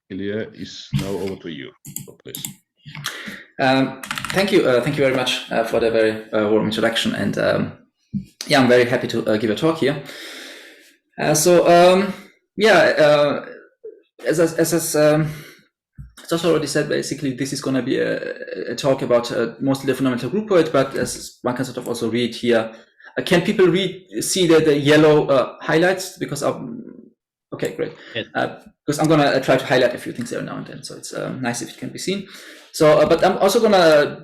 Ilia is now over to you, so please. Thank you very much for the very warm introduction, and yeah, I'm very happy to give a talk here. As Josh already said, basically this is going to be a talk about mostly the fundamental groupoid, but as one can sort of also read here, can people see the yellow highlights? Because okay, great. Yes. Because I'm going to try to highlight a few things every now and then, so it's nice if it can be seen. So, but I'm also going to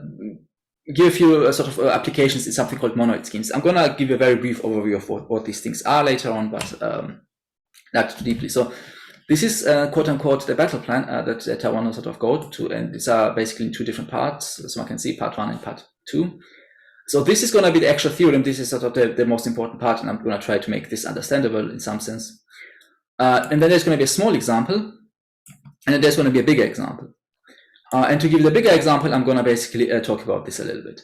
give you sort of applications in something called monoid schemes. I'm going to give you a very brief overview of what these things are later on, but not too deeply. So this is quote unquote the battle plan that I want to sort of go to, and these are basically in two different parts. So one can see part 1 and part 2. So this is going to be the actual theorem. This is sort of the most important part, and I'm going to try to make this understandable in some sense. And then there's going to be a small example, and then there's going to be a bigger example. And to give you the bigger example, I'm going to basically talk about this a little bit.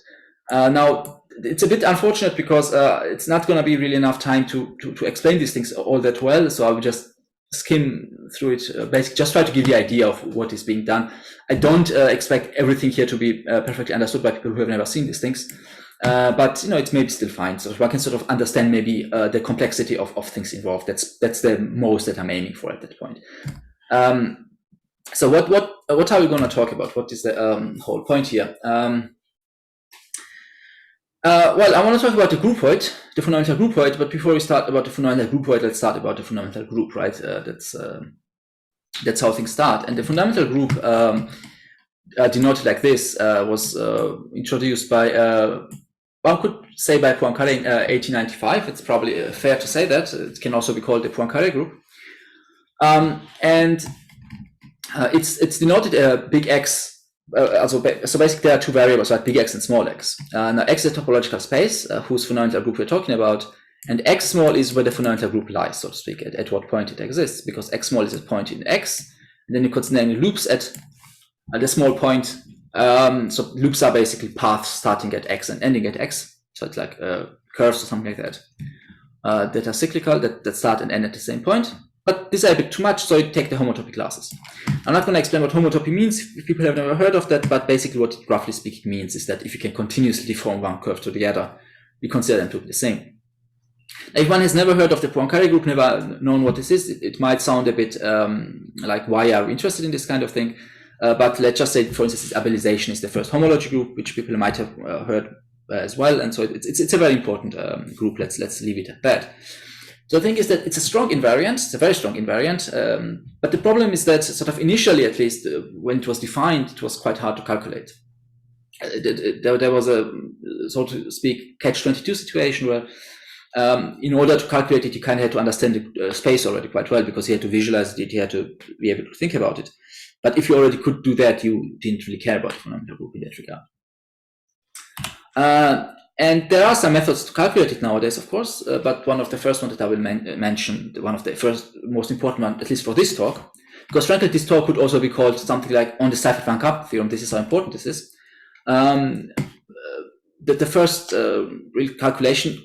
Now, it's a bit unfortunate because it's not going to be really enough time to explain these things all that well. So I will just skim through it, basically just try to give the idea of what is being done. I don't expect everything here to be perfectly understood by people who have never seen these things. But it's maybe still fine. So one can sort of understand maybe the complexity of things involved. That's the most that I'm aiming for at that point. So what are we going to talk about? What is the whole point here? Well, I want to talk about the groupoid, the fundamental groupoid. But before we start about the fundamental groupoid, let's start about the fundamental group, right? That's how things start. And the fundamental group, denoted like this, was introduced by one could say by Poincaré in 1895. It's probably fair to say that. It can also be called the Poincaré group. And it's denoted big X. So basically there are two variables, right? Big X and small x. Now X is a topological space whose fundamental group we're talking about, and X small is where the fundamental group lies, so to speak, at what point it exists, because X small is a point in X, and then you could name loops at the small point. So loops are basically paths starting at X and ending at X. So it's like curves or something like that that are cyclical, that start and end at the same point. But this is a bit too much, so you take the homotopy classes. I'm not going to explain what homotopy means if people have never heard of that, but basically what it roughly speaking means is that if you can continuously deform one curve to the other, we consider them to be the same. Now, if one has never heard of the Poincaré group, never known what this is, it might sound a bit like, why are we interested in this kind of thing? But let's just say, for instance, abelization is the first homology group, which people might have heard as well. And so it's a very important group. Let's leave it at that. So the thing is that it's a strong invariant. It's a very strong invariant. But the problem is that sort of initially, at least, when it was defined, it was quite hard to calculate. There was a, so to speak, catch-22 situation where in order to calculate it, you kind of had to understand the space already quite well, because you had to visualize it, you had to be able to think about it. But if you already could do that, you didn't really care about the fundamental group in that regard. And there are some methods to calculate it nowadays, of course, but one of the first ones that I will mention, one of the first most important one, at least for this talk, because frankly, this talk could also be called something like on the Seifert-Van Kampen theorem. This is how important this is. The first real calculation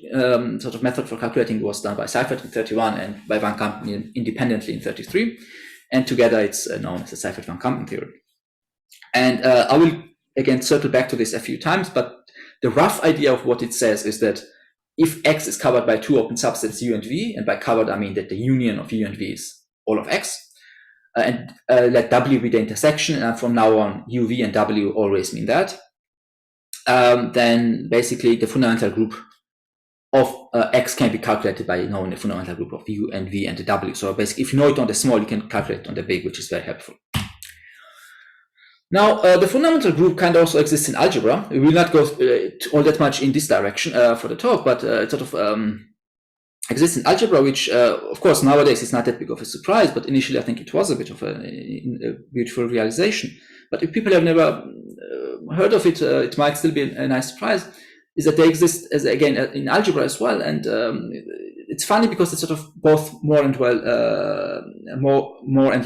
sort of method for calculating was done by Seifert in 1931 and by Van Kampen independently in 1933. And together it's known as the Seifert-Van Kampen theorem. And I will, again, circle back to this a few times, but the rough idea of what it says is that if X is covered by two open subsets U and V, and by covered I mean that the union of U and V is all of X, and let W be the intersection, and from now on U, V, and W always mean that, then basically the fundamental group of X can be calculated by knowing the fundamental group of U and V and the W. So basically, if you know it on the small, you can calculate it on the big, which is very helpful. Now, the fundamental group kind of also exists in algebra. We will not go all that much in this direction for the talk, but it sort of exists in algebra, which, of course, nowadays is not that big of a surprise, but initially I think it was a bit of a beautiful realization. But if people have never heard of it, it might still be a nice surprise, is that they exist, as again, in algebra as well. And it's funny because it's sort of both more and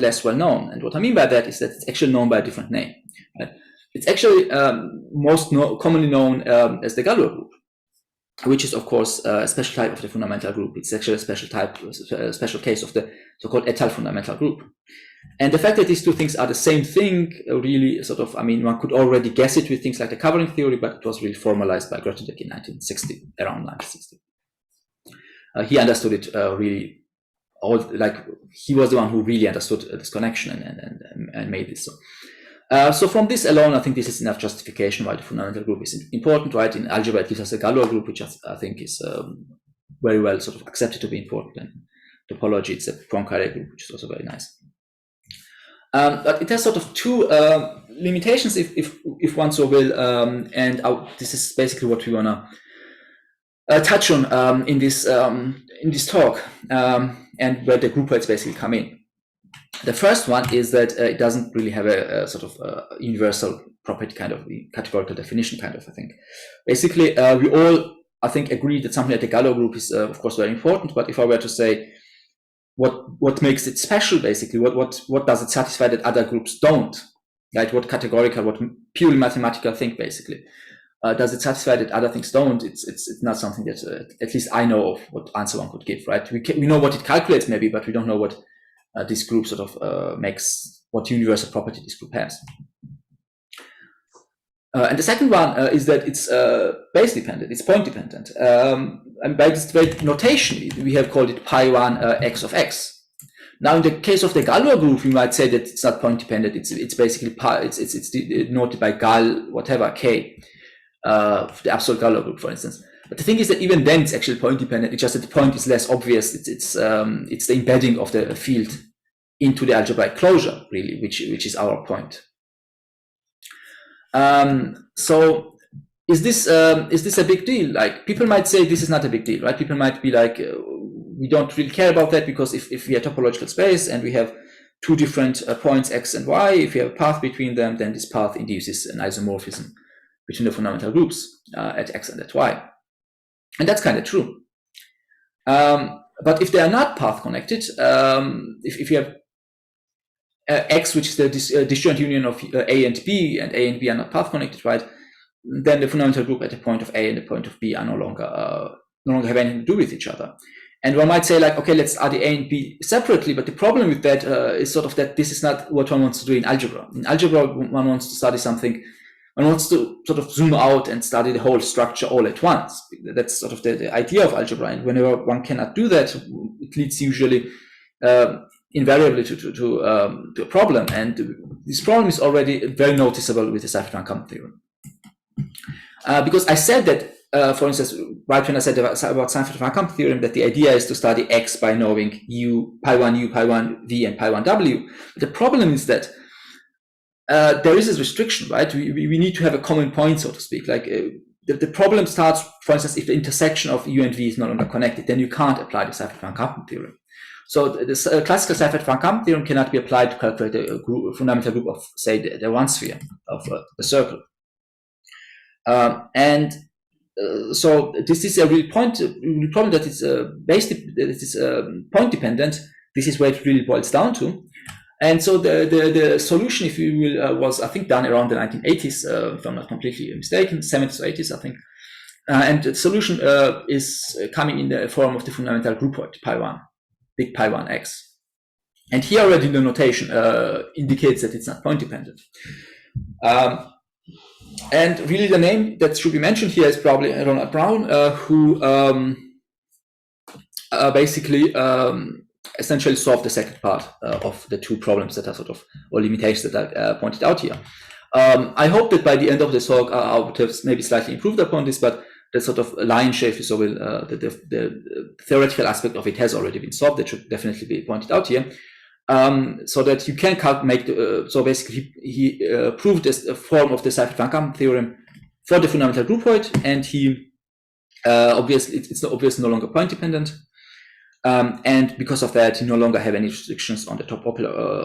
less well known. And what I mean by that is that it's actually known by a different name. Right? It's actually most commonly known as the Galois group, which is of course a special type of the fundamental group. It's actually a special type, a special case of the so-called étale fundamental group. And the fact that these two things are the same thing really sort of, I mean, one could already guess it with things like the covering theory, but it was really formalized by Grothendieck in 1960, around 1960. He understood it really, he was the one who really understood this connection and made this so. So from this alone, I think this is enough justification why the fundamental group is important, right? In algebra, it gives us a Galois group, which I think is very well sort of accepted to be important. And topology, it's a Poincare group, which is also very nice. But it has sort of two limitations, if one so will, and this is basically what we wanna touch on in this talk, and where the groupoids basically come in. The first one is that it doesn't really have a sort of universal property kind of categorical definition kind of a thing. Basically, we all, I think, agree that something like the Galois group is of course very important. But if I were to say what makes it special, basically, what does it satisfy that other groups don't? Right? What categorical, what purely mathematical thing, basically, does it satisfy that other things don't? It's not something that at least I know of what answer one could give. Right? We know what it calculates maybe, but we don't know what this group sort of makes, what universal property this group has. And the second one is that it's base dependent, it's point dependent. And by this very notation, we have called it pi1 x of x. Now, in the case of the Galois group, we might say that it's not point dependent. It's basically pi. It's denoted by gal whatever k, the absolute Galois group, for instance. But the thing is that even then, it's actually point dependent. It's just that the point is less obvious. It's the embedding of the field into the algebraic closure, really, which is our point. So is this a big deal? Like, people might say this is not a big deal, right? People might be like, we don't really care about that, because if we have topological space and we have two different points x and y, if we have a path between them, then this path induces an isomorphism between the fundamental groups at x and at y. And that's kind of true. But if they are not path connected, if you have x, which is the disjoint union of a and b are not path connected, right? Then the fundamental group at the point of a and the point of b are no longer have anything to do with each other. And one might say, like, okay, let's study a and b separately. But the problem with that is sort of that this is not what one wants to do in algebra. In algebra, one wants to study something. One wants to sort of zoom out and study the whole structure all at once. That's sort of the idea of algebra. And whenever one cannot do that, it leads usually invariably to a problem. And this problem is already very noticeable with the Seifert-Van Kamp theorem. Because I said that, for instance, right when I said about Seifert-Van Kamp theorem, that the idea is to study x by knowing pi1 pi1v, and pi1w. But the problem is that there is this restriction, right? We need to have a common point, so to speak. Like the problem starts, for instance, if the intersection of u and v is no longer connected, then you can't apply the Seifert-Van Kamp theorem. So the classical Seifert-Van Kamp theorem cannot be applied to calculate a fundamental group of, say, the one sphere of the circle. So this is a real problem that is point dependent. This is where it really boils down to. And so the solution, if you will, was, I think, done around the 1980s, if I'm not completely mistaken, 70s or 80s, I think. And the solution is coming in the form of the fundamental groupoid pi1, big pi1 x. And here already the notation indicates that it's not point dependent. And really the name that should be mentioned here is probably Ronald Brown, who basically essentially solved the second part of the two problems that are sort of, or limitations that I pointed out here. I hope that by the end of this talk, I would have maybe slightly improved upon this, but the sort of lion share, if you so will, the theoretical aspect of it has already been solved. That should definitely be pointed out here. So that you can make so basically he proved this form of the Seifert-Van Kamp theorem for the fundamental groupoid, and he obviously it's no longer point dependent, and because of that he no longer have any restrictions on the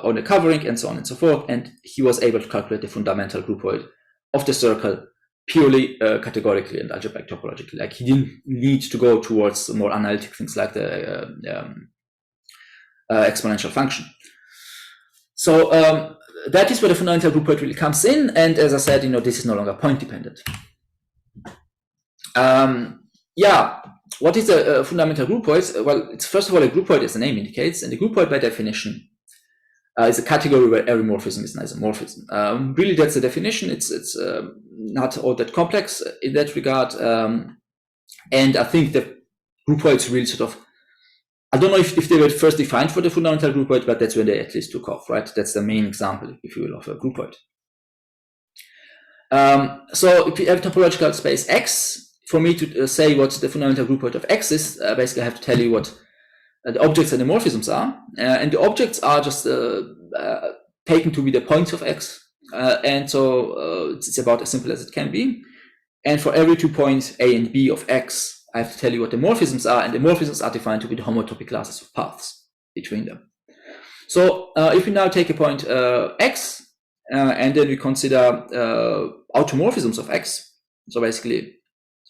on the covering and so on and so forth, and he was able to calculate the fundamental groupoid of the circle purely categorically and algebraic topologically. Like, he didn't need to go towards more analytic things like the exponential function. So that is where the fundamental groupoid really comes in, and as I said, this is no longer point dependent. Yeah, what is a fundamental groupoid? Well, it's first of all a groupoid, as the name indicates, and the groupoid by definition is a category where every morphism is an isomorphism. Really, that's the definition. It's not all that complex in that regard. And I think the groupoids really sort of, I don't know if they were first defined for the fundamental groupoid, but that's when they at least took off, right? That's the main example, if you will, of a groupoid. So if you have topological space X, for me to say what the fundamental groupoid of X is, basically I have to tell you what the objects and the morphisms are. And the objects are just taken to be the points of X. And so it's about as simple as it can be. And for every 2 points A and B of X, I have to tell you what the morphisms are, and the morphisms are defined to be the homotopy classes of paths between them. So if we now take a point X, and then we consider automorphisms of X, so basically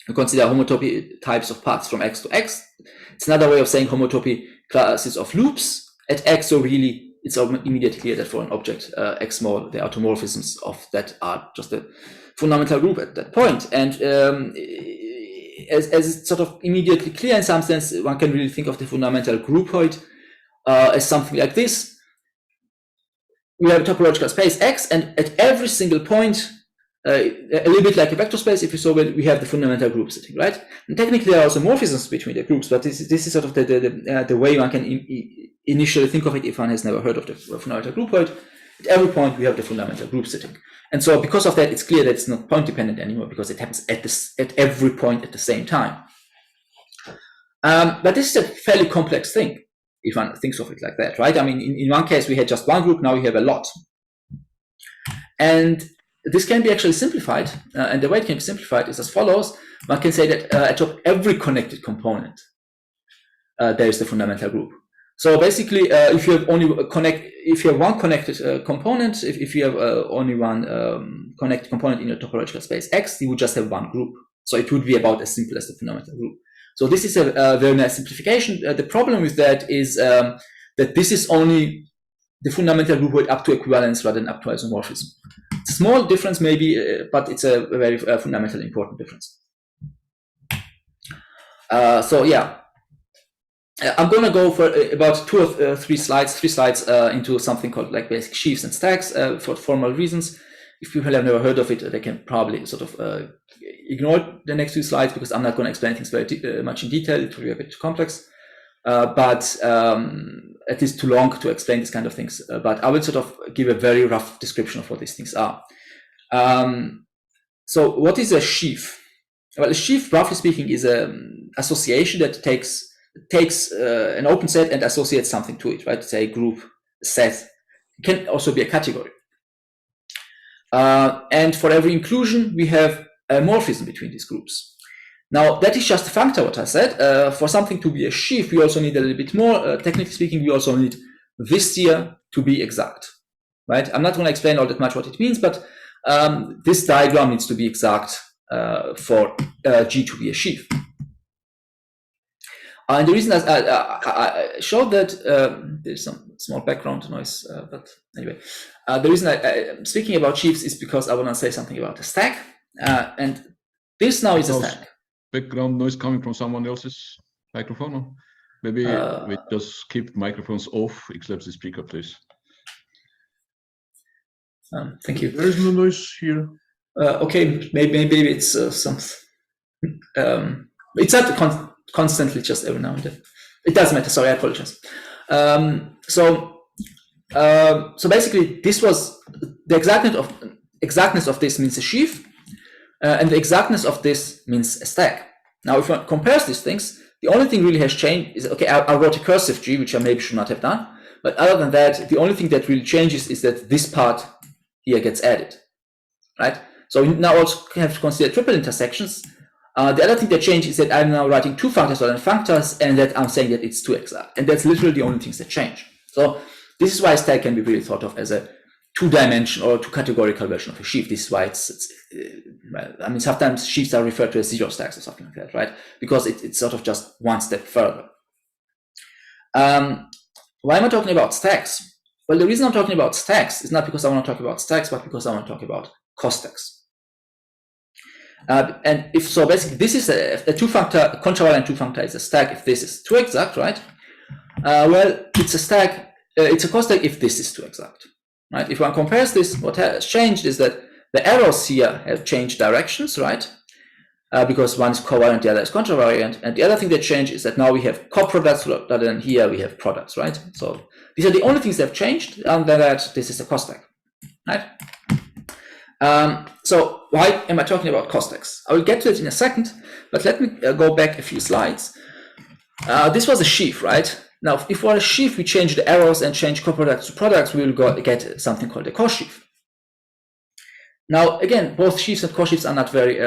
we consider homotopy types of paths from X to X. It's another way of saying homotopy classes of loops at X, so really it's immediately clear that for an object X small, the automorphisms of that are just a fundamental group at that point. And as it's sort of immediately clear in some sense, one can really think of the fundamental groupoid as something like this. We have a topological space X, and at every single point, a little bit like a vector space, if you saw, we have the fundamental group sitting, right? And technically, there are also morphisms between the groups, but this is sort of the way one can initially think of it if one has never heard of the fundamental groupoid. At every point, we have the fundamental group sitting. And so because of that, it's clear that it's not point dependent anymore because it happens at every point at the same time. But this is a fairly complex thing, if one thinks of it like that, right? I mean, in one case, we had just one group, now we have a lot. And this can be actually simplified, and the way it can be simplified is as follows. One can say that at every connected component, there is the fundamental group. So basically, if you have one connected component, if you have only one connected component in a topological space X, you would just have one group. So it would be about as simple as the fundamental group. So this is a very nice simplification. The problem with that is that this is only the fundamental groupoid up to equivalence rather than up to isomorphism. It's a small difference maybe, but it's a very fundamentally important difference. So yeah. I'm going to go for about 2 or 3 slides into something called like basic sheaves and stacks for formal reasons. If people have never heard of it, they can probably sort of ignore the next 2 slides because I'm not going to explain things very much in detail. It will be a bit too complex, but it is too long to explain these kind of things. But I will sort of give a very rough description of what these things are. So what is a sheaf? Well, a sheaf, roughly speaking, is an association that takes an open set and associates something to it, right? Say group, set. It can also be a category. And for every inclusion, we have a morphism between these groups. Now, that is just a functor, what I said. For something to be a sheaf, we also need a little bit more. Technically speaking, we also need this here to be exact, right? I'm not going to explain all that much what it means, but this diagram needs to be exact for G to be a sheaf. And the reason I showed that, there's some small background noise, but anyway, the reason I'm speaking about sheaves is because I want to say something about a stack. And this now is a stack. Background noise coming from someone else's microphone? Or maybe we just keep microphones off except the speaker, please. Thank you. There is no noise here. Okay, maybe it's something. It's not constantly, just every now and then. It doesn't matter. Sorry, I apologize. So basically, this was the exactness of this means a sheaf, and the exactness of this means a stack. Now, if one compares these things, the only thing really has changed is, okay, I wrote a cursive G, which I maybe should not have done, but other than that, the only thing that really changes is that this part here gets added, right? So we now also have to consider triple intersections. The other thing that changed is that I'm now writing 2 functors rather than functors, and that I'm saying that it's 2 exact. And that's literally the only things that change. So this is why a stack can be really thought of as a 2-dimensional or 2-categorical version of a sheaf. This is why I mean, sometimes sheaves are referred to as 0 stacks or something like that, right? Because it's sort of just one step further. Why am I talking about stacks? Well, the reason I'm talking about stacks is not because I want to talk about stacks, but because I want to talk about costacks. And if so, basically, this is a 2-functor, contravariant 2-functor is a stack if this is 2 exact, right? Well, it's a stack it's a Kostek if this is too exact, right? If one compares this, what has changed is that the arrows here have changed directions, right? Because one is covariant, the other is contravariant. And the other thing that changed is that now we have coproducts rather than here we have products, right? So these are the only things that have changed. Other than that, this is a Kostek, right? So why am I talking about Kosteks? I will get to it in a second, but let me go back a few slides. This was a sheaf, right? Now, if for a sheaf we change the arrows and change coproducts to products, we will get something called a co-sheaf. Now, again, both sheaves and co-sheaves are not very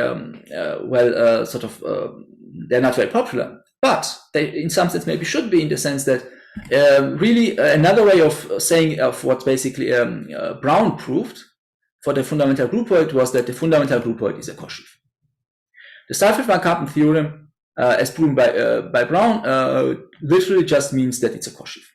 they're not very popular, but they, in some sense, maybe should be, in the sense that really another way of saying of what basically Brown proved for the fundamental groupoid was that the fundamental groupoid is a co-sheaf. The Seifert-Van Kampen theorem, as proven by Brown, literally just means that it's a co-sheaf.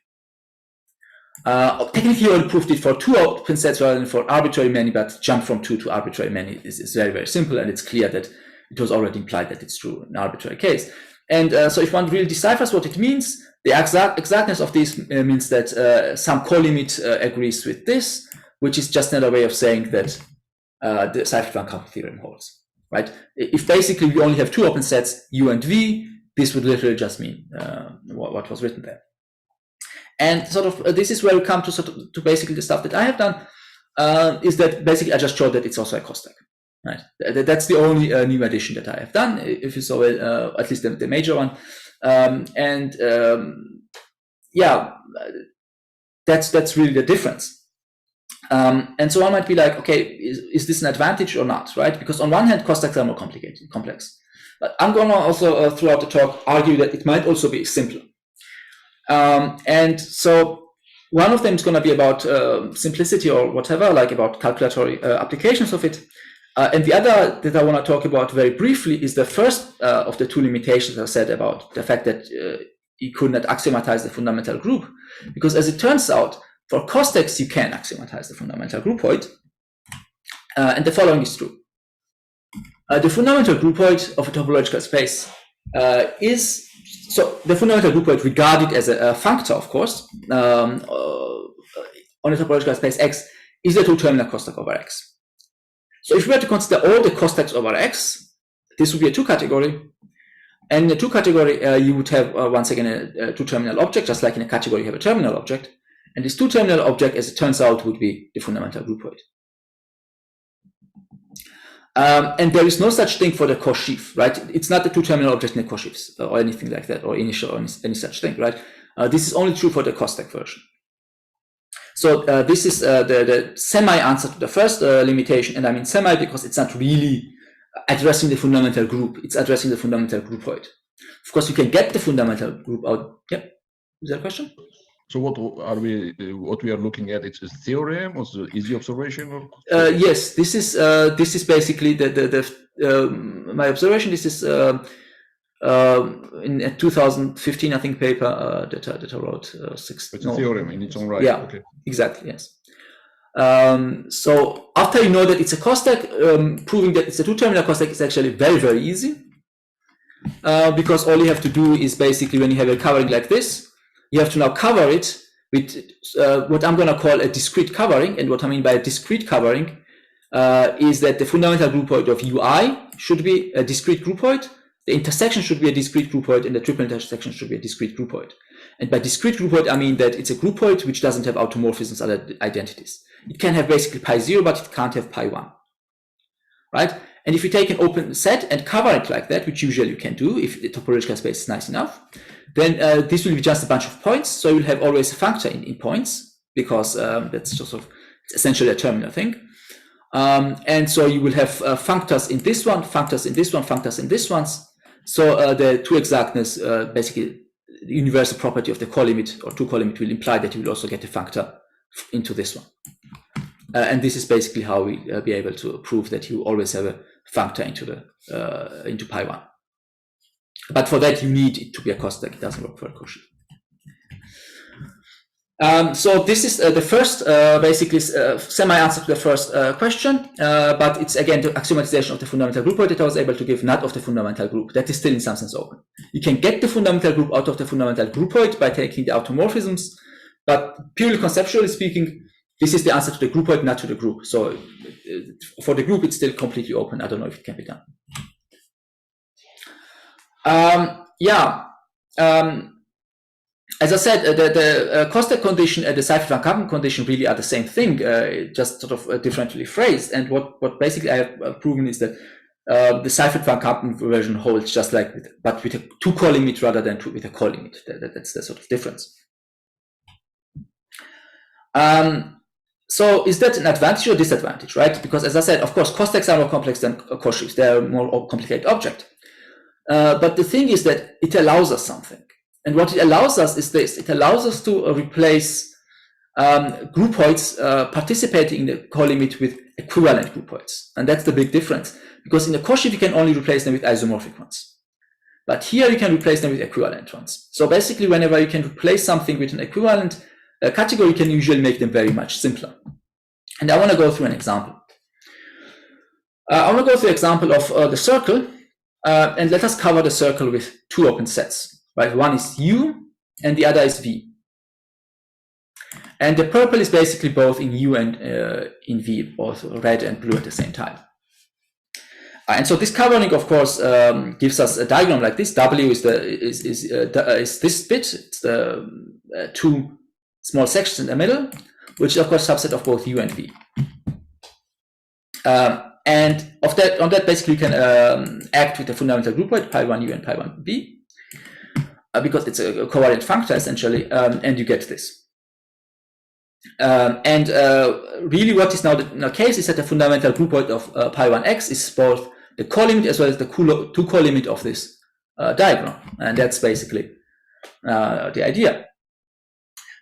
Technically, he only proved it for 2 open sets rather than for arbitrary many, but jump from 2 to arbitrary many is very, very simple, and it's clear that it was already implied that it's true in an arbitrary case. And so if one really deciphers what it means, the exactness of this means that some co-limit agrees with this, which is just another way of saying that the Seifert-Van Kampen theorem holds, right? If basically we only have 2 open sets, U and V, this would literally just mean what was written there. And sort of this is where we come to basically the stuff that I have done, is that basically I just showed that it's also a Kostek, right? That's the only new addition that I have done, if you saw it, at least the major one. Yeah, that's really the difference. And so one might be like, okay, is this an advantage or not, right? Because on one hand, Kosteks are more complex. But I'm going to also, throughout the talk, argue that it might also be simpler. And so one of them is going to be about simplicity or whatever, like about calculatory applications of it. And the other that I want to talk about very briefly is the first of the 2 limitations I said about the fact that you could not axiomatize the fundamental group. Because as it turns out, for Kosteks, you can axiomatize the fundamental groupoid. And the following is true. The fundamental groupoid of a topological space is, so the fundamental groupoid regarded as a functor, of course, on a topological space X is a 2-terminal Kostek over X. So if we were to consider all the Kosteks over X, this would be a 2-category. And in a 2-category, you would have, once again, a 2-terminal object, just like in a category you have a terminal object. And this 2-terminal object, as it turns out, would be the fundamental groupoid. And there is no such thing for the co-sheaf, right? It's not the 2-terminal object in the co-sheafs or anything like that, or initial or any such thing, right? This is only true for the Kostek version. So this is the semi-answer to the first limitation, and I mean semi because it's not really addressing the fundamental group, it's addressing the fundamental groupoid. Of course, you can get the fundamental group out. Yeah, is that a question? So what we are looking at? It's a theorem or the easy observation? Or? Yes, this is basically my observation. This is in a 2015, I think, paper that I wrote. It's a theorem in its own right. Yeah, okay. Exactly. Yes. So after you know that it's a Kostek, proving that it's a 2-terminal Kostek is actually very, very easy, because all you have to do is basically, when you have a covering like this, you have to now cover it with what I'm going to call a discrete covering. And what I mean by a discrete covering is that the fundamental groupoid of UI should be a discrete groupoid, the intersection should be a discrete groupoid, and the triple intersection should be a discrete groupoid. And by discrete groupoid, I mean that it's a groupoid which doesn't have automorphisms, other identities. It can have basically pi0, but it can't have pi1, right? And if you take an open set and cover it like that, which usually you can do if the topological space is nice enough, then this will be just a bunch of points. So you'll have always a functor in points, because that's just sort of, it's essentially a terminal thing. And so you will have functors in this one, functors in this one, functors in this ones. So the 2 exactness, basically the universal property of the co-limit or 2-co-limit will imply that you will also get a functor into this one. And this is basically how we be able to prove that you always have a functor into pi1. But for that, you need it to be a Kostek. It doesn't work for a co-sheaf. So this is the first, basically, semi-answer to the first question. But it's, again, the axiomatization of the fundamental groupoid that I was able to give, not of the fundamental group. That is still in some sense open. You can get the fundamental group out of the fundamental groupoid by taking the automorphisms. But purely conceptually speaking, this is the answer to the groupoid, not to the group. So for the group, it's still completely open. I don't know if it can be done. As I said, the Kostek condition and the Seifert-Van Kampen condition really are the same thing, just sort of differently phrased. And what basically I have proven is that the Seifert-Van Kampen version holds just like, but with a two-call limit rather than with a call limit. That's the sort of difference. So is that an advantage or disadvantage, right? Because as I said, of course, Kosteks are more complex than Koshis. They are a more complicated object. But the thing is that it allows us something. And what it allows us is this. It allows us to replace groupoids participating in the call limit with equivalent groupoids. And that's the big difference. Because in the Cauchy, we can only replace them with isomorphic ones. But here you can replace them with equivalent ones. So basically, whenever you can replace something with an equivalent category, you can usually make them very much simpler. And I want to go through an example. I want to go through an example of the circle. And let us cover the circle with two open sets. Right? One is U, and the other is V. And the purple is basically both in U and in V, both red and blue at the same time. And so this covering, of course, gives us a diagram like this. W is this bit. It's the two small sections in the middle, which is of course subset of both U and V. And on that, basically, you can act with the fundamental groupoid pi1 U and pi1 V, because it's a covariant functor essentially, and you get this. Really, what is now the case is that the fundamental groupoid of pi1x is both the call limit as well as the two call limit of this diagram, and that's basically the idea.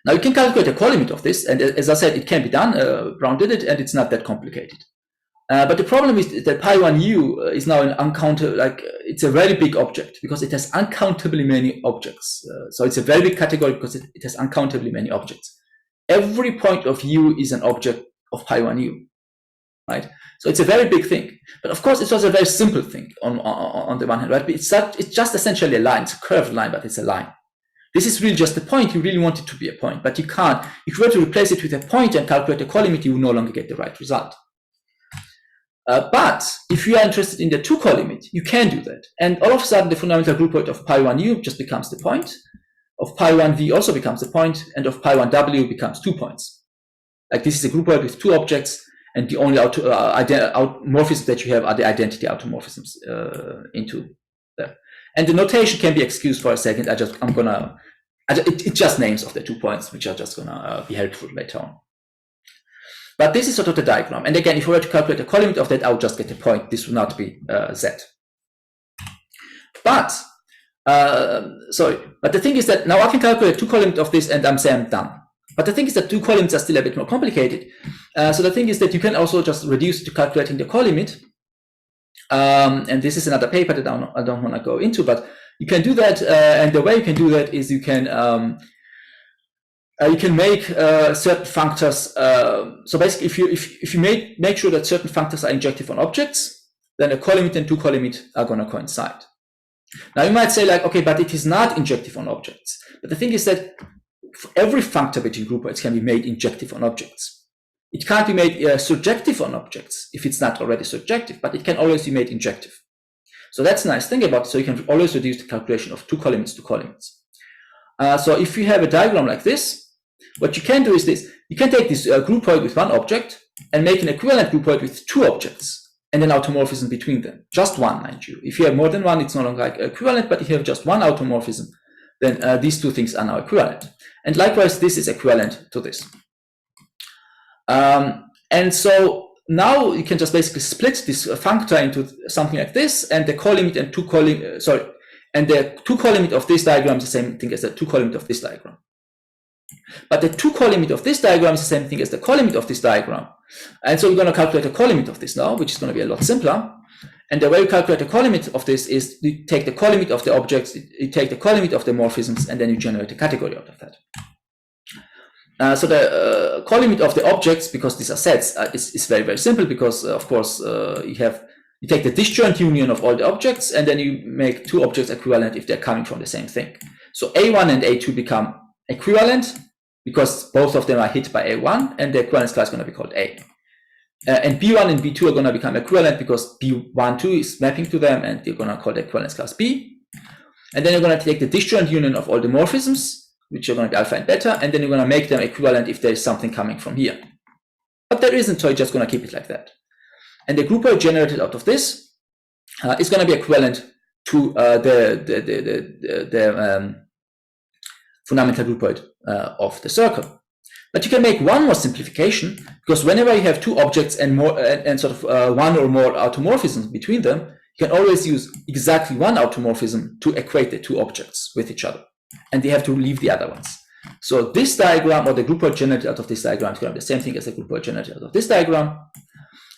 Now you can calculate the call limit of this, and as I said, it can be done. Brown did it, and it's not that complicated. But the problem is that pi1u is now an uncountable, it's a very big object because it has uncountably many objects. So it's a very big category because it has uncountably many objects. Every point of u is an object of pi1u, right? So it's a very big thing. But of course, it's also a very simple thing on the one hand, right? But it's just essentially a line. It's a curved line, but it's a line. This is really just a point. You really want it to be a point, but you can't. If you were to replace it with a point and calculate the call limit, you will no longer get the right result. But if you are interested in the two call limit, you can do that. And all of a sudden, the fundamental groupoid of pi1u just becomes the point, of pi1v also becomes the point, and of pi1w becomes 2 points. Like this is a groupoid with two objects, and the only automorphisms that you have are the identity automorphisms into there. And the notation can be excused for a second. It just names of the 2 points, which are just gonna be helpful later on. But this is sort of the diagram. And again, if we were to calculate the call limit of that, I would just get a point. This would not be z. But the thing is that now I can calculate two call limit of this, and I'm saying I'm done. But the thing is that two call limits are still a bit more complicated. So the thing is that you can also just reduce to calculating the call limit. And this is another paper that I don't want to go into, but you can do that. And the way you can do that is you can make certain functors. So basically, if you make sure that certain functors are injective on objects, then a call limit and two call limit are going to coincide. Now you might say like, okay, but it is not injective on objects. But the thing is that every functor between groupoids can be made injective on objects. It can't be made surjective on objects if it's not already surjective, but it can always be made injective. So that's the nice thing about it. So you can always reduce the calculation of two call limits to call limits. So if you have a diagram like this, what you can do is this. You can take this groupoid with one object and make an equivalent groupoid with two objects, and an automorphism between them. Just one, mind you. If you have more than one, it's no longer equivalent, but if you have just one automorphism, then these two things are now equivalent. And likewise, this is equivalent to this. And so now you can just basically split this functor into something like this, and the call limit and the two call limit of this diagram is the same thing as the two call limit of this diagram. But the two call limit of this diagram is the same thing as the call limit of this diagram. And so we're going to calculate the call limit of this now, which is going to be a lot simpler. And the way you calculate the call limit of this is you take the call limit of the objects, you take the call limit of the morphisms, and then you generate a category out of that. So the call limit of the objects, because these are sets, is very, very simple because, of course, you take the disjoint union of all the objects, and then you make two objects equivalent if they're coming from the same thing. So A1 and A2 become equivalent because both of them are hit by A1, and the equivalence class is going to be called A. And B1 and B2 are going to become equivalent because B1, 2 is mapping to them, and you're going to call the equivalence class B. And then you're going to take the disjoint union of all the morphisms, which are going to be alpha and beta, and then you're going to make them equivalent if there is something coming from here. But there isn't, so you're just going to keep it like that. And the groupoid generated out of this is going to be equivalent to the fundamental groupoid of the circle. But you can make one more simplification, because whenever you have two objects and more and sort of one or more automorphisms between them, you can always use exactly one automorphism to equate the two objects with each other, and they have to leave the other ones. So this diagram, or the groupoid generated out of this diagram, is going to be the same thing as the groupoid generated out of this diagram.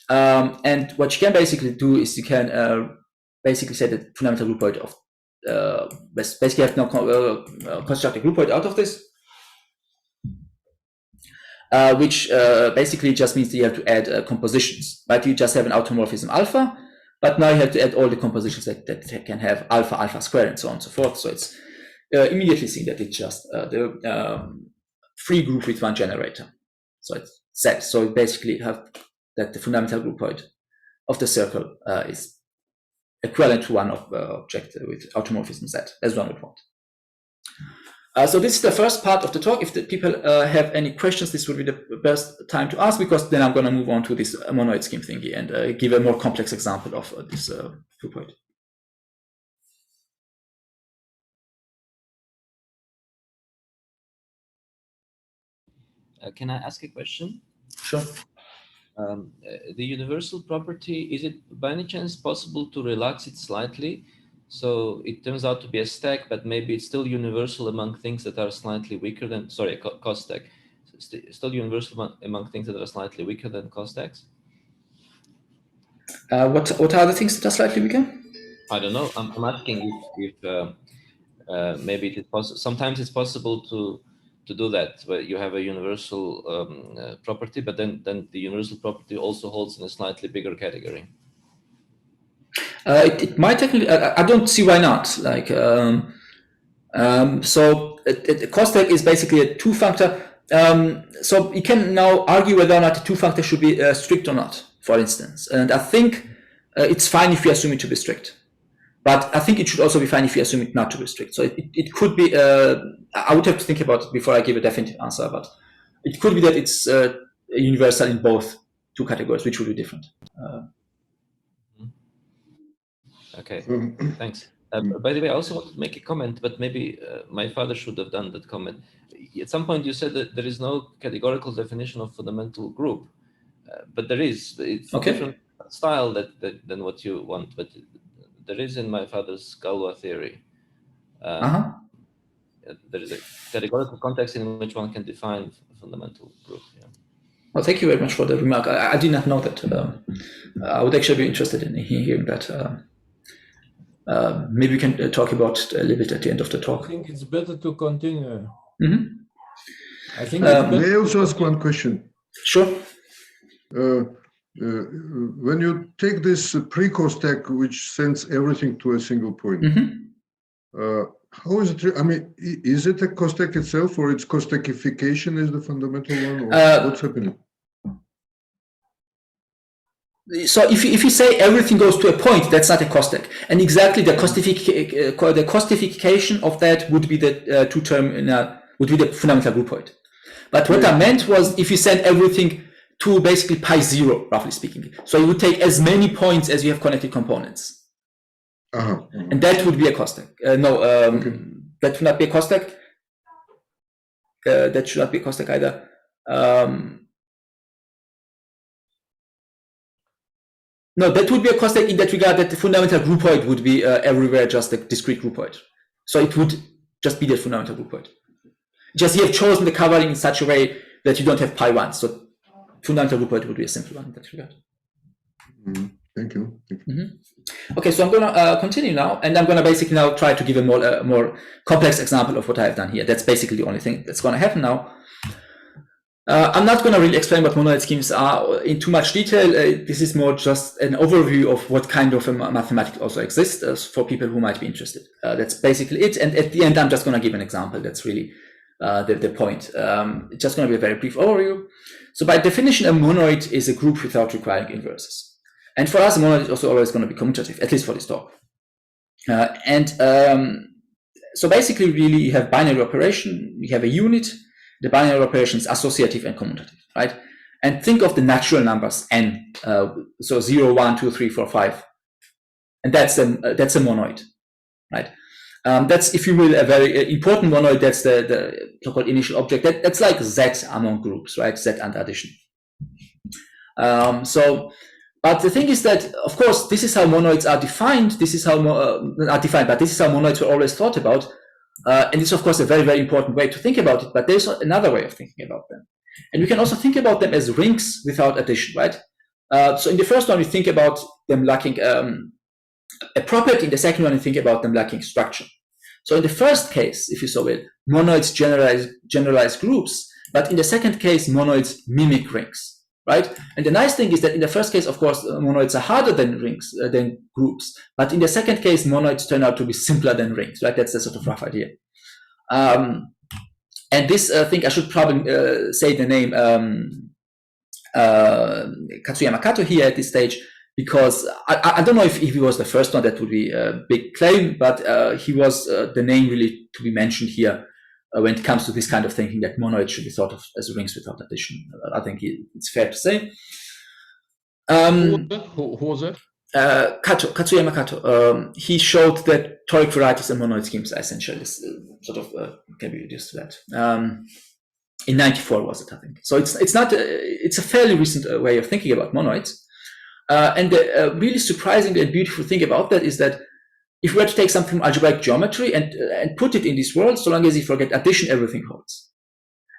And what you can basically do is you can basically say the fundamental groupoid of basically have now construct a groupoid out of this. Which basically just means that you have to add compositions, right? You just have an automorphism alpha, but now you have to add all the compositions that can have alpha, alpha squared, and so on and so forth. So it's immediately seen that it's just the free group with one generator. So it's set. So it basically have that the fundamental groupoid of the circle is equivalent to one object with automorphism Z, as one would want. So this is the first part of the talk. If the people have any questions, this would be the best time to ask, because then I'm going to move on to this monoid scheme thingy and give a more complex example of this groupoid. Can I ask a question? Sure. The universal property, is it by any chance possible to relax it slightly? So it turns out to be a stack, but maybe it's still universal among things that are slightly weaker than, sorry, cos stack. So still universal among things that are slightly weaker than cos stacks? What are the things that are slightly weaker? I don't know. I'm asking if maybe it is possible. Sometimes it's possible to do that, where you have a universal property, but then the universal property also holds in a slightly bigger category. It might technically. I don't see why not. Like, so the cos stack is basically a two-factor. So you can now argue whether or not the two-factor should be strict or not, for instance. And I think it's fine if you assume it to be strict. But I think it should also be fine if you assume it not to be strict. So it could be. I would have to think about it before I give a definitive answer. But it could be that it's universal in both two categories, which would be different. Okay, thanks. By the way, I also want to make a comment, but maybe my father should have done that comment. At some point, you said that there is no categorical definition of fundamental group, but there is. It's okay. A different style than what you want, but there is in my father's Galois theory. There is a categorical context in which one can define fundamental group. Yeah. Well, thank you very much for the remark. I did not know that. I would actually be interested in hearing that. Maybe we can talk about it a little bit at the end of the talk. I think it's better to continue. Mm-hmm. I think may I also ask one question? Sure. When you take this pre-cos stack, which sends everything to a single point, how is it? I mean, is it a cos stack itself, or its cos stackification is the fundamental one? Or what's happening? So if you say everything goes to a point, that's not a cos stack. And exactly the costification of that would be the would be the fundamental groupoid. But what I meant was if you send everything to basically pi 0, roughly speaking. So you would take as many points as you have connected components. And that would be a cos stack. That would not be a cos stack. That should not be a cos stack either. No, that would be a cos stack in that regard that the fundamental groupoid would be everywhere just a discrete groupoid. So it would just be the fundamental groupoid. Just you have chosen the covering in such a way that you don't have pi 1. So fundamental groupoid would be a simple one in that regard. Thank you. Okay, so I'm going to continue now, and I'm going to basically now try to give a more complex example of what I have done here. That's basically the only thing that's going to happen now. I'm not going to really explain what monoid schemes are in too much detail. This is more just an overview of what kind of a mathematics also exists for people who might be interested. That's basically it. And at the end, I'm just going to give an example that's really the point. It's just going to be a very brief overview. So by definition, a monoid is a group without requiring inverses. And for us, a monoid is also always going to be commutative, at least for this talk. So basically, really, you have binary operation, you have a unit, the binary operation is associative and commutative, right? And think of the natural numbers n, so 0, 1, 2, 3, 4, 5. And that's a monoid, right? That's, if you will, a very important monoid. That's the so-called initial object. That's like Z among groups, right? Z under addition. But the thing is that, of course, this is how monoids are defined. This is how not defined, but this is how monoids were always thought about. And it's, of course, a very, very important way to think about it. But there's another way of thinking about them. And we can also think about them as rings without addition, right? So in the first one, we think about them lacking a property. In the second one, we think about them lacking structure. So in the first case, if you so will, monoids generalize groups. But in the second case, monoids mimic rings, right? And the nice thing is that in the first case, of course, monoids are harder than rings, than groups. But in the second case, monoids turn out to be simpler than rings, right? That's the sort of rough idea. And this, I think I should probably say the name Katsuyama Kato here at this stage, because I don't know if he was the first one. That would be a big claim, but he was the name really to be mentioned here when it comes to this kind of thinking that monoids should be thought of as rings without addition. I think it's fair to say. Who was that? Katsuyama Kato. He showed that toric varieties and monoid schemes are essential. This sort of can be reduced to that. In '94 was it, I think. So it's not. It's a fairly recent way of thinking about monoids. And the really surprising and beautiful thing about that is that if we were to take something from algebraic geometry and put it in this world, so long as you forget addition, everything holds.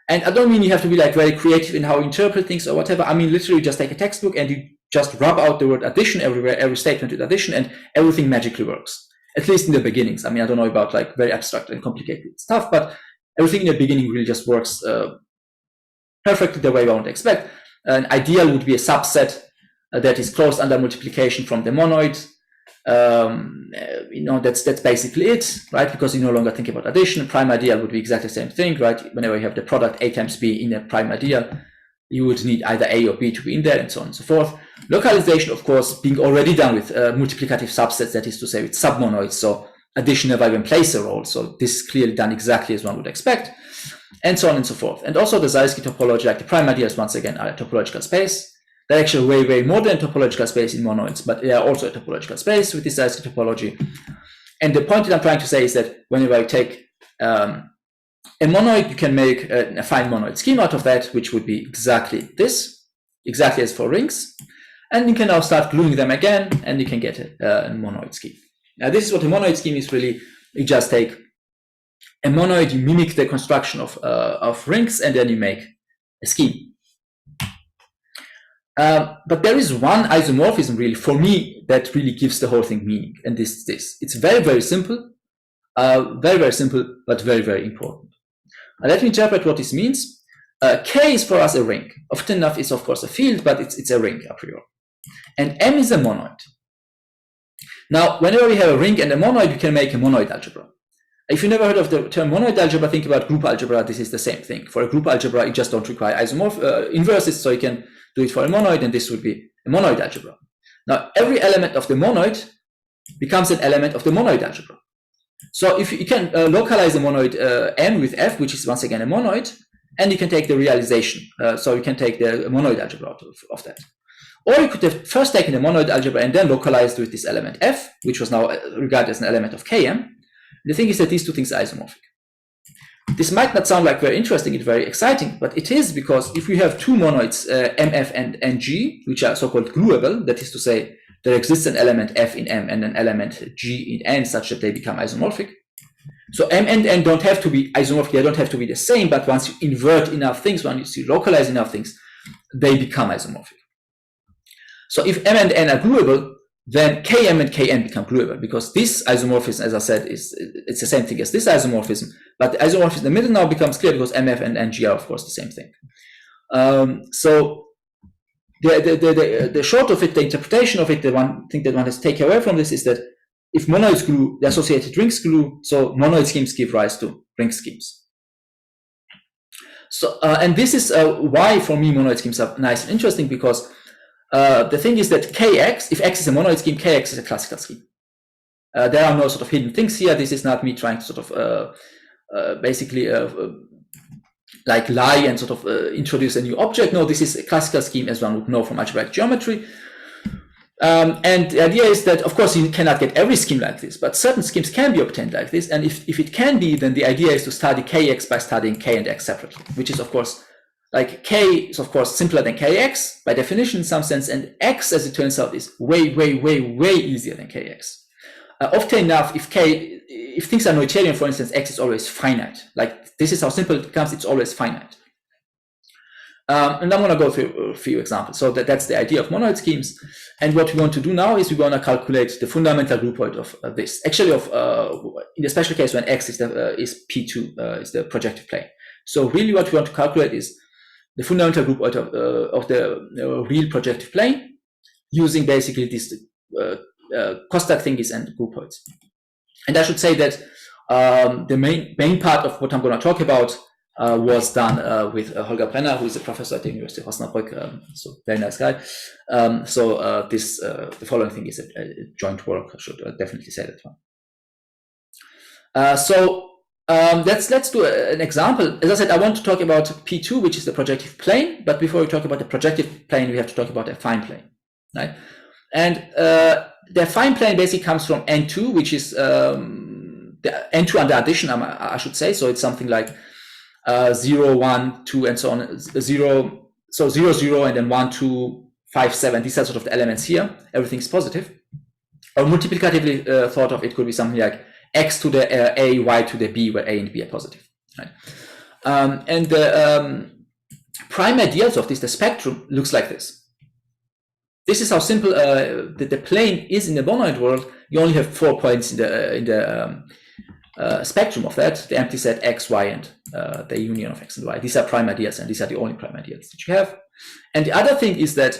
And I don't mean you have to be like very creative in how you interpret things or whatever. I mean, literally just take a textbook and you just rub out the word addition everywhere, every statement with addition, and everything magically works. At least in the beginnings. I mean, I don't know about like very abstract and complicated stuff, but everything in the beginning really just works perfectly the way we want to expect. An ideal would be a subset that is closed under multiplication from the monoid. That's basically it, right? Because you no longer think about addition. Prime ideal would be exactly the same thing, right? Whenever you have the product A times B in a prime ideal, you would need either A or B to be in there, and so on and so forth. Localization, of course, being already done with multiplicative subsets, that is to say with submonoids, so addition never even plays a role. So this is clearly done exactly as one would expect, and so on and so forth. And also the Zariski topology, like the prime ideals, once again, are a topological space. They're actually way, way more than a topological space in monoids, but they are also a topological space with this Zariski topology. And the point that I'm trying to say is that whenever you take a monoid, you can make a affine monoid scheme out of that, which would be exactly this, exactly as for rings. And you can now start gluing them again, and you can get a monoid scheme. Now, this is what a monoid scheme is really. You just take a monoid, you mimic the construction of rings, and then you make a scheme. But there is one isomorphism really for me that really gives the whole thing meaning, and this. It's very, very simple, but very, very important. Let me interpret what this means. K is for us a ring. Often enough, it's of course a field, but it's a ring a priori. And M is a monoid. Now, whenever we have a ring and a monoid, we can make a monoid algebra. If you never heard of the term monoid algebra, think about group algebra. This is the same thing. For a group algebra, you just don't require inverses, so you can do it for a monoid, and this would be a monoid algebra. Now, every element of the monoid becomes an element of the monoid algebra. So if you can localize the monoid M with F, which is once again a monoid, and you can take the realization. So you can take the monoid algebra out of that. Or you could have first taken the monoid algebra and then localized with this element F, which was now regarded as an element of Km. The thing is that these two things are isomorphic. This might not sound like very interesting and very exciting, but it is, because if we have two monoids, MF and NG, which are so-called gluable, that is to say, there exists an element F in M and an element G in N such that they become isomorphic. So M and N don't have to be isomorphic, they don't have to be the same, but once you invert enough things, once you localize enough things, they become isomorphic. So if M and N are gluable, then Km and Kn become gluable, because this isomorphism, as I said, it's the same thing as this isomorphism, but the isomorphism in the middle now becomes clear because MF and NG are, of course, the same thing. So the short of it, the interpretation of it, the one thing that one has to take away from this is that if monoids glue, the associated rings glue, so monoid schemes give rise to ring schemes. So, and this is why for me monoid schemes are nice and interesting, because the thing is that Kx, if X is a monoid scheme, Kx is a classical scheme. There are no sort of hidden things here. This is not me trying to sort of basically like lie and sort of introduce a new object. No, this is a classical scheme as one would know from algebraic geometry. And the idea is that, of course, you cannot get every scheme like this, but certain schemes can be obtained like this. And if it can be, then the idea is to study Kx by studying K and X separately, which is, of course, like K is, of course, simpler than Kx by definition in some sense, and X, as it turns out, is way, way, way, way easier than Kx. Often enough, if things are Noetherian, for instance, X is always finite. Like, this is how simple it becomes, it's always finite. And I'm going to go through a few examples. So that's the idea of monoid schemes. And what we want to do now is we want to calculate the fundamental groupoid of this. Actually, in the special case when X is P2, is the projective plane. So really what we want to calculate is the fundamental groupoid of the real projective plane using basically these Kostak thingies and groupoids. And I should say that the main part of what I'm going to talk about was done with Holger Brenner, who is a professor at the University of Osnabrück, so very nice guy. The following thing is a joint work. I should definitely say that one. Let's do an example. As I said, I want to talk about P2, which is the projective plane. But before we talk about the projective plane, we have to talk about a affine plane, right? And the affine plane basically comes from N2, which is the N2 under addition, I should say. So it's something like 0, 1, 2, and so on. 0, 0, and then 1, 2, 5, 7. These are sort of the elements here. Everything's positive. Or multiplicatively thought of, it could be something like x to the a, y to the b, where a and b are positive. Right? And the prime ideals of this, the spectrum, looks like this. This is how simple the plane is in the monoid world. You only have 4 points in the spectrum of that, the empty set x, y, and the union of x and y. These are prime ideals, and these are the only prime ideals that you have. And the other thing is that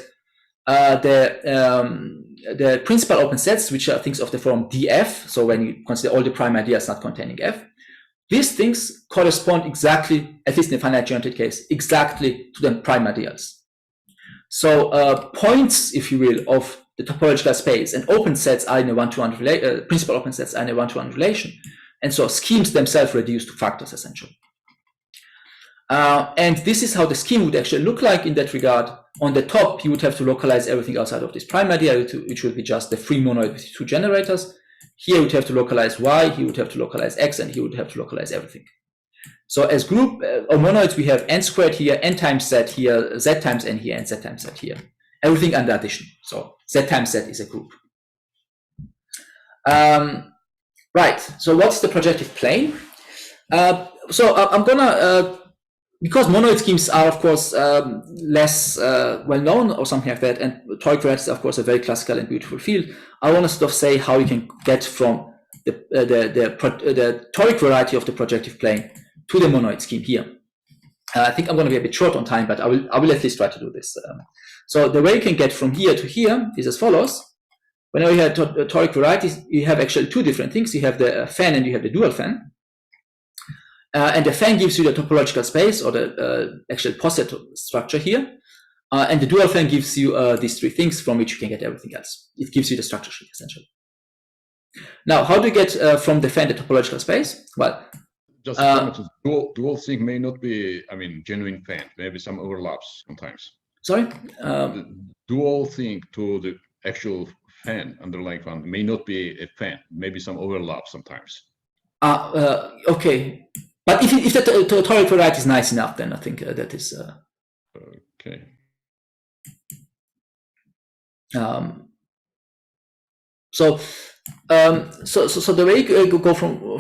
the principal open sets, which are things of the form df, so when you consider all the prime ideas not containing f, these things correspond exactly, at least in the finite geometric case, exactly to the prime ideals. So points, if you will, of the topological space and open sets are in a one-to-one relation, principal open sets are in a one-to-one relation. And so schemes themselves reduce to factors, essentially. And this is how the scheme would actually look like in that regard. On the top, you would have to localize everything outside of this prime idea, which would be just the free monoid with 2 generators. Here, you would have to localize y, here you would have to localize x, and here you would have to localize everything. So as group or monoids, we have n squared here, n times z here, z times n here, and z times z here. Everything under addition. So z times z is a group. Right. So what's the projective plane? So I'm gonna because monoid schemes are of course less well known or something like that, and toric varieties is of course a very classical and beautiful field. I want to sort of say how you can get from the toric variety of the projective plane to the monoid scheme here. I think I'm going to be a bit short on time, but I will at least try to do this. So the way you can get from here to here is as follows. Whenever you have toric varieties, you have actually 2 different things. You have the fan and you have the dual fan. And the fan gives you the topological space, or the actual poset structure here. And the dual fan gives you these 3 things from which you can get everything else. It gives you the structure sheet, essentially. Now, how do you get from the fan the topological space? Well, just a comment, dual thing may not be, I mean, genuine fan. Maybe some overlaps sometimes. Sorry? The dual thing to the actual fan, underlying fan, may not be a fan. Maybe some overlap sometimes. Okay. But if the toric variety is nice enough, then I think that is... Okay. So the way you go from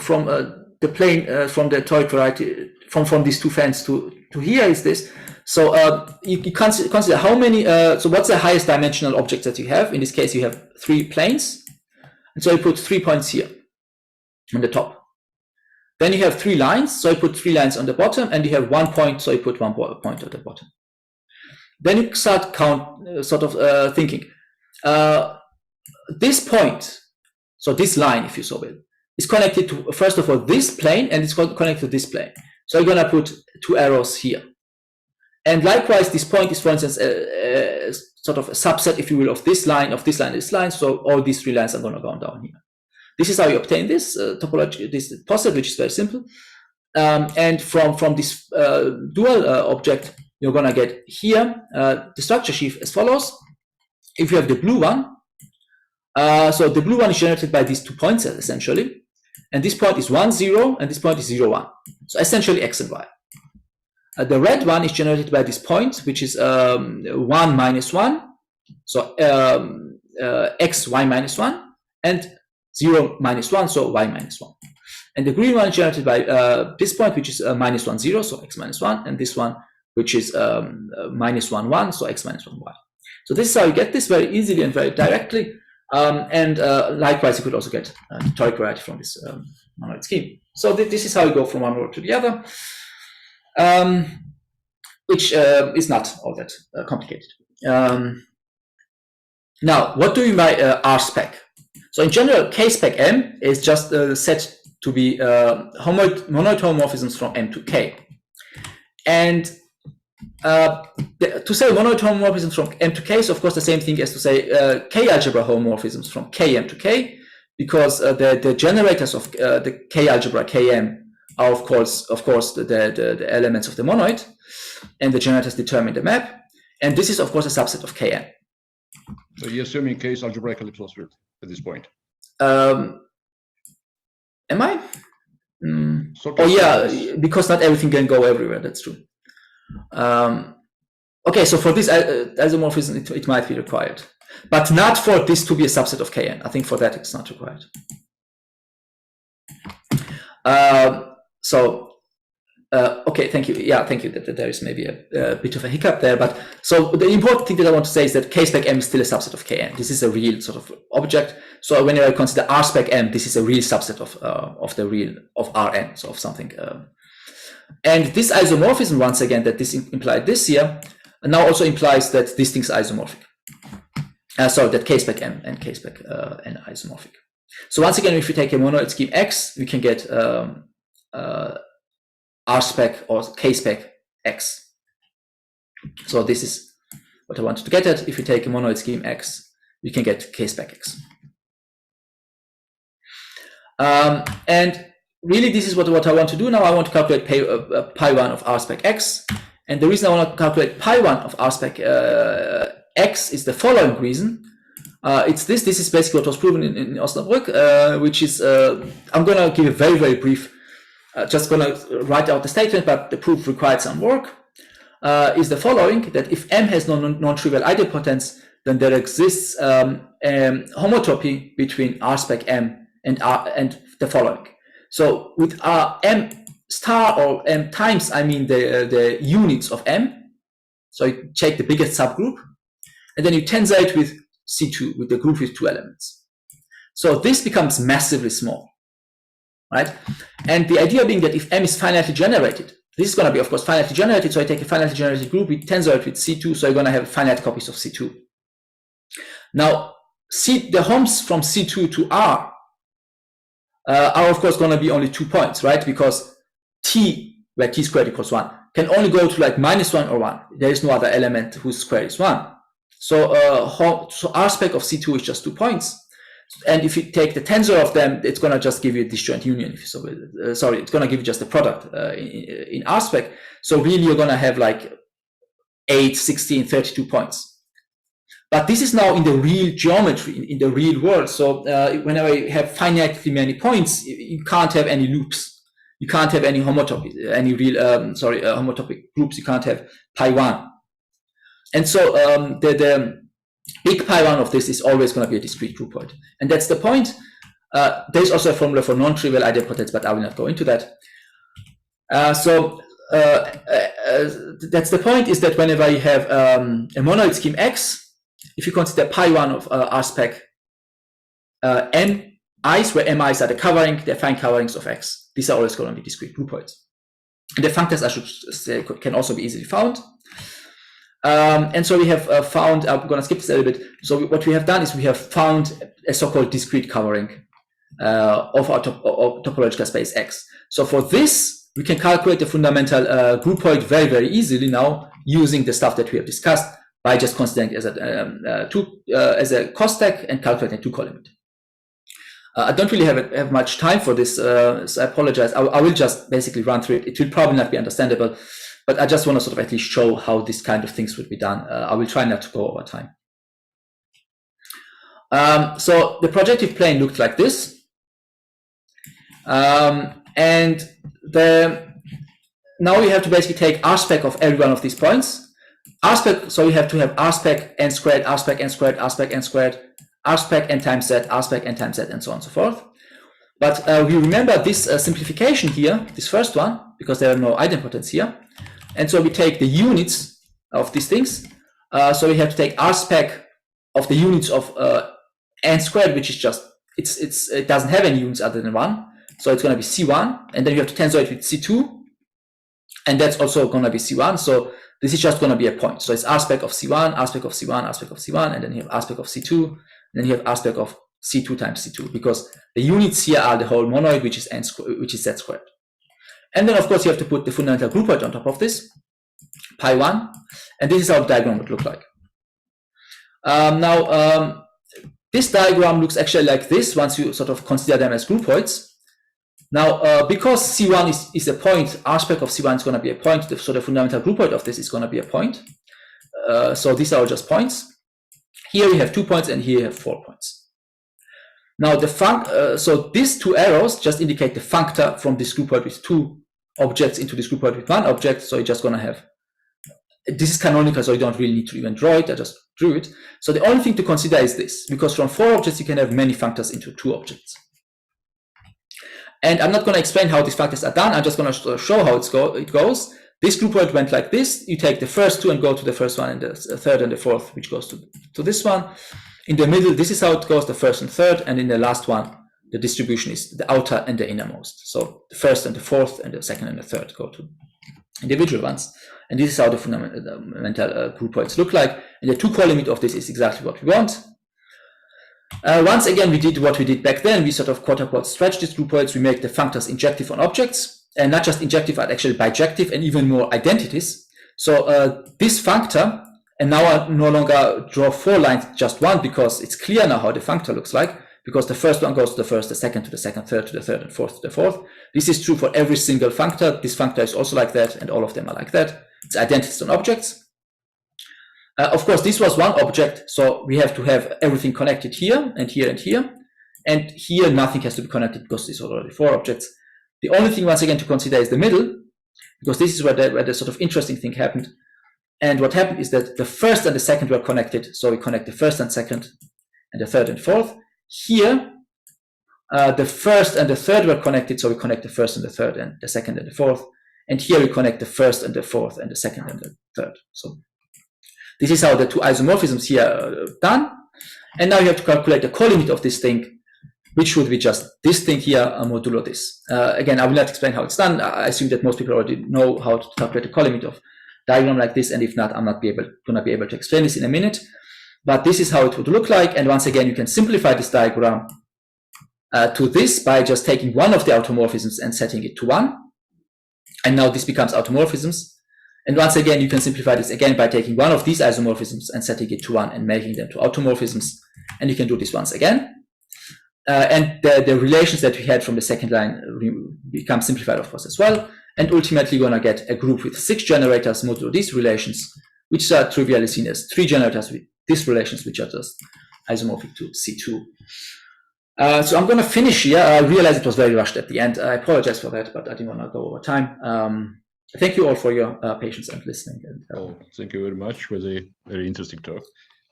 the plane from the toric variety from these 2 fans to here is this. So you consider how many. So what's the highest dimensional object that you have? In this case, you have 3 planes, and so you put 3 points here on the top. Then you have 3 lines, so you put 3 lines on the bottom, and you have 1 point, so you put 1 point at the bottom. Then you start thinking. This point, so this line, if you so will, is connected to, first of all, this plane, and it's connected to this plane. So you're gonna put 2 arrows here. And likewise, this point is, for instance, sort of a subset, if you will, of this line, this line. So all these 3 lines are gonna go down here. This is how you obtain this topology, this poset, which is very simple. And from this dual object, you're gonna get here the structure sheaf as follows. If you have the blue one, so the blue one is generated by these 2 points essentially, and this point is 1, 0, and this point is 0, 1. So essentially x and y. The red one is generated by this point, which is 1, -1, so x, y -1, and 0, -1, so y -1. And the green one is generated by this point, which is -1, 0, so x -1, and this one, which is -1, 1, so x -1, y. So this is how you get this very easily and very directly. And likewise, you could also get the toric variety from this monoid scheme. So this is how you go from one word to the other, which is not all that complicated. Now, what do you mean by R-spec? So in general, K-spec M is just set to be monoid homomorphisms from M to K. And to say monoid homomorphisms from M to K is of course the same thing as to say K-algebra homomorphisms from Km to K, because the generators of the K-algebra Km are of course the elements of the monoid, and the generators determine the map, and this is of course a subset of Km. So you're assuming K is algebraically closed at this point. Am I? Oh yeah, because not everything can go everywhere. That's true. Okay, so for this isomorphism, it might be required, but not for this to be a subset of Kn. I think for that it's not required. Okay, thank you. Yeah, thank you. That there is maybe a bit of a hiccup there, but so the important thing that I want to say is that K-spec M is still a subset of Kn. This is a real sort of object. So when I consider R-spec M, this is a real subset of the real of Rn, so of something. And this isomorphism, once again, that this implied this here, now also implies that these things are isomorphic. Sorry, that K-spec M and K-spec N are isomorphic. So once again, if we take a monoid scheme X, we can get R-spec or K-spec X. So this is what I wanted to get at. If we take a monoid scheme X, we can get K-spec X. And really, this is what I want to do now. I want to calculate pi1 of R-spec X. And the reason I want to calculate pi1 of R-spec X is the following reason. It's this. This is basically what was proven in Osnabrück, which is, I'm going to give a very, very brief, just going to write out the statement, but the proof required some work, is the following, that if M has non-trivial idempotence, then there exists homotopy between R-spec M and the following. So with M star or M times, I mean the units of M. So you take the biggest subgroup, and then you tensor it with C2, with the group with 2 elements. So this becomes massively small, right? And the idea being that if M is finitely generated, this is going to be, of course, finitely generated. So I take a finitely generated group, we tensor it with C2, so you're going to have finite copies of C2. Now, the homes from C2 to R are of course going to be only 2 points, right? Because T, where T squared equals 1, can only go to like -1 or 1. There is no other element whose square is 1. So R-spec of C2 is just 2 points. And if you take the tensor of them, it's going to just give you a disjoint union. If you so will. Sorry, it's going to give you just a product in R-spec. So really, you're going to have like 8, 16, 32 points. But this is now in the real geometry, in the real world. So whenever you have finitely many points, you can't have any loops. You can't have any homotopy, any real, homotopic groups. You can't have pi1. And so the big pi1 of this is always going to be a discrete groupoid. And that's the point. There's also a formula for non-trivial idempotence, but I will not go into that. That's the point, is that whenever you have a monoid scheme X, if you consider pi1 of R-spec Mi's, where Mi's are the covering, the affine coverings of X, these are always going to be discrete groupoids. And the functors, I should say, can also be easily found. And so we have found, I'm going to skip this a little bit. So what we have done is we have found a so-called discrete covering of our topological space X. So for this, we can calculate the fundamental groupoid very, very easily now using the stuff that we have discussed by just considering it as a cost stack and calculating 2-column it. I don't really have much time for this, so I apologize. I will just basically run through it. It will probably not be understandable, but I just want to sort of at least show how this kind of things would be done. I will try not to go over time. So the projective plane looked like this. And now you have to basically take rspec of every one of these points. Rspec, so you have to have rspec n squared, rspec n squared, rspec n squared, rspec n times z, rspec n times z, and so on and so forth. But we remember this simplification here, this first one, because there are no idempotents here. And so we take the units of these things. So we have to take rspec of the units of n squared, which is just, it doesn't have any units other than 1. So it's going to be C1, and then you have to tensor it with C2, and that's also going to be C1. So this is just going to be a point. So it's rspec of C1, rspec of C1, rspec of C1, and then you have rspec of C2, and then you have rspec of C2 times C2, because the units here are the whole monoid, which is which is z squared. And then of course you have to put the fundamental groupoid on top of this, pi1, and this is how the diagram would look like. This diagram looks actually like this once you sort of consider them as groupoids. Now, because C1 is a point, rspec of C1 is going to be a point, so the fundamental groupoid of this is going to be a point. So these are all just points. Here you have 2 points, and here you have 4 points. Now, so these 2 arrows just indicate the functor from this groupoid with 2 objects into this groupoid with 1 object. So you're just going to have, this is canonical, so you don't really need to even draw it. I just drew it. So the only thing to consider is this, because from 4 objects, you can have many functors into 2 objects. And I'm not going to explain how these factors are done. I'm just going to show how it goes. This groupoid went like this. You take the first 2 and go to the first one, and the third and the fourth, which goes to this one. In the middle, this is how it goes, the first and third. And in the last one, the distribution is the outer and the innermost. So the first and the fourth and the second and the third go to individual ones. And this is how the fundamental groupoids look like. And the 2-column limit of this is exactly what we want. Once again, we did what we did back then. We sort of quote-unquote stretch these groupoids. We make the functors injective on objects, and not just injective, but actually bijective and even more identities. So this functor, and now I no longer draw 4 lines, just 1, because it's clear now how the functor looks like, because the first one goes to the first, the second to the second, third to the third, and fourth to the fourth. This is true for every single functor. This functor is also like that, and all of them are like that. It's identities on objects. Of course, this was 1 object, so we have to have everything connected here and here and here. And here, nothing has to be connected because these are already 4 objects. The only thing, once again, to consider is the middle, because this is where the sort of interesting thing happened. And what happened is that the first and the second were connected, so we connect the first and second and the third and fourth. Here, the first and the third were connected, so we connect the first and the third and the second and the fourth. And here we connect the first and the fourth and the second and the third. So this is how the 2 isomorphisms here are done. And now you have to calculate the colimit of this thing, which would be just this thing here, modulo this. Again, I will not explain how it's done. I assume that most people already know how to calculate the colimit of diagram like this. And if not, I'm not going to be able to explain this in a minute. But this is how it would look like. And once again, you can simplify this diagram to this by just taking one of the automorphisms and setting it to 1. And now this becomes automorphisms. And once again, you can simplify this again by taking one of these isomorphisms and setting it to 1 and making them to automorphisms. And you can do this once again. And the relations that we had from the second line become simplified, of course, as well. And ultimately, you're going to get a group with 6 generators modulo these relations, which are trivially seen as 3 generators with these relations, which are just isomorphic to C2. So I'm going to finish here. I realized it was very rushed at the end. I apologize for that, but I didn't want to go over time. Thank you all for your patience and listening. And, thank you very much. It was a very interesting talk.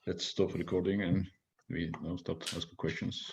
Let's stop recording and we now start asking questions.